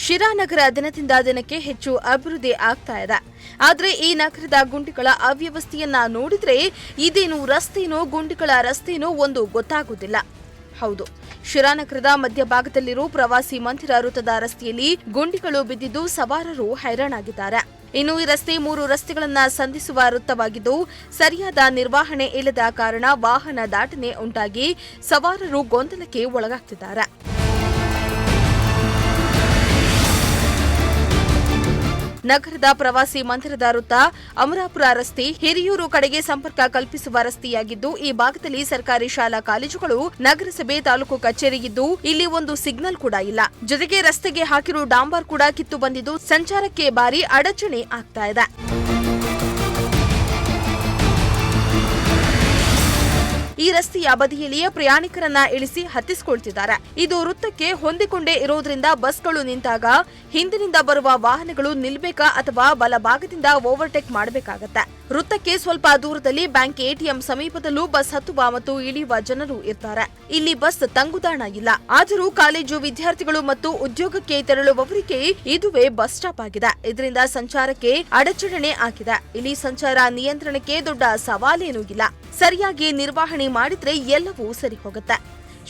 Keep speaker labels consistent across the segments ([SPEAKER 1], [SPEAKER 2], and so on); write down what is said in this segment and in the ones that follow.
[SPEAKER 1] ಶಿರಾ ನಗರ ದಿನದಿಂದ ದಿನಕ್ಕೆ ಹೆಚ್ಚು ಅಭಿವೃದ್ಧಿ ಆಗ್ತಾ ಇದೆ. ಆದ್ರೆ ಈ ನಗರದ ಗುಂಡಿಗಳ ಅವ್ಯವಸ್ಥೆಯನ್ನ ನೋಡಿದ್ರೆ ಇದೇನು ರಸ್ತೆನೋ ಗುಂಡಿಗಳ ರಸ್ತೆನೋ ಒಂದು ಗೊತ್ತಾಗುವುದಿಲ್ಲ. ಹೌದು, ಶಿರಾ ನಗರದ ಮಧ್ಯಭಾಗದಲ್ಲಿರೋ ಪ್ರವಾಸಿ ಮಂದಿರ ವೃತ್ತದ ರಸ್ತೆಯಲ್ಲಿ ಗುಂಡಿಗಳು ಬಿದ್ದಿದ್ದು ಸವಾರರು ಹೈರಾಣಾಗಿದ್ದಾರೆ. ಇನ್ನು ಈ ರಸ್ತೆ 3 ರಸ್ತೆಗಳನ್ನ ಸಂಧಿಸುವ ವೃತ್ತವಾಗಿದ್ದು ಸರಿಯಾದ ನಿರ್ವಹಣೆ ಇಲ್ಲದ ಕಾರಣ ವಾಹನ ದಾಟನೆ ಉಂಟಾಗಿ ಸವಾರರು ಗೊಂದಲಕ್ಕೆ ಒಳಗಾಗ್ತಿದ್ದಾರೆ. ನಗರದ ಪ್ರವಾಸಿ ಮಂದಿರದ ವೃತ್ತ, ಅಮರಾಪುರ ರಸ್ತೆ, ಹಿರಿಯೂರು ಕಡೆಗೆ ಸಂಪರ್ಕ ಕಲ್ಪಿಸುವ ರಸ್ತೆಯಾಗಿದ್ದು ಈ ಭಾಗದಲ್ಲಿ ಸರ್ಕಾರಿ ಶಾಲಾ ಕಾಲೇಜುಗಳು, ನಗರಸಭೆ, ತಾಲೂಕು ಕಚೇರಿ ಇದ್ದು ಇಲ್ಲಿ ಒಂದು ಸಿಗ್ನಲ್ ಕೂಡ ಇಲ್ಲ. ಜೊತೆಗೆ ರಸ್ತೆಗೆ ಹಾಕಿರೋ ಡಾಂಬರ್ ಕೂಡ ಕಿತ್ತು ಬಂದಿದ್ದು ಸಂಚಾರಕ್ಕೆ ಭಾರಿ ಅಡಚಣೆ ಆಗ್ತಾ ಇದೆ. ಈ ರಸ್ತೆಯ ಬದಿಯಲ್ಲಿಯೇ ಪ್ರಯಾಣಿಕರನ್ನ ಇಳಿಸಿ ಹತ್ತಿಸಿಕೊಳ್ತಿದ್ದಾರೆ. ಇದು ವೃತ್ತಕ್ಕೆ ಹೊಂದಿಕೊಂಡೇ ಇರೋದ್ರಿಂದ ಬಸ್ಗಳು ನಿಂತಾಗ ಹಿಂದಿನಿಂದ ಬರುವ ವಾಹನಗಳು ನಿಲ್ಬೇಕಾ ಅಥವಾ ಬಲಭಾಗದಿಂದ ಓವರ್ಟೇಕ್ ಮಾಡಬೇಕಾಗತ್ತೆ. ವೃತ್ತಕ್ಕೆ ಸ್ವಲ್ಪ ದೂರದಲ್ಲಿ ಬ್ಯಾಂಕ್, ಎಟಿಎಂ ಸಮೀಪದಲ್ಲೂ ಬಸ್ ಹತ್ತುವ ಮತ್ತು ಇಳಿಯುವ ಜನರು ಇರ್ತಾರೆ. ಇಲ್ಲಿ ಬಸ್ ತಂಗುದಾಣ ಇಲ್ಲ. ಆದರೂ ಕಾಲೇಜು ವಿದ್ಯಾರ್ಥಿಗಳು ಮತ್ತು ಉದ್ಯೋಗಕ್ಕೆ ತೆರಳುವವರಿಗೆ ಇದುವೇ ಬಸ್ ಸ್ಟಾಪ್ ಆಗಿದೆ. ಇದರಿಂದ ಸಂಚಾರಕ್ಕೆ ಅಡಚಣೆ ಆಗಿದೆ. ಇಲ್ಲಿ ಸಂಚಾರ ನಿಯಂತ್ರಣಕ್ಕೆ ದೊಡ್ಡ ಸವಾಲೇನೂ ಇಲ್ಲ. ಸರಿಯಾಗಿ ನಿರ್ವಹಣೆ ಮಾಡಿದ್ರೆ ಎಲ್ಲವೂ ಸರಿ ಹೋಗುತ್ತೆ.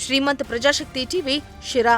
[SPEAKER 1] ಶ್ರೀಮಂತ ಪ್ರಜಾಶಕ್ತಿ ಟಿವಿ, ಶಿರಾ.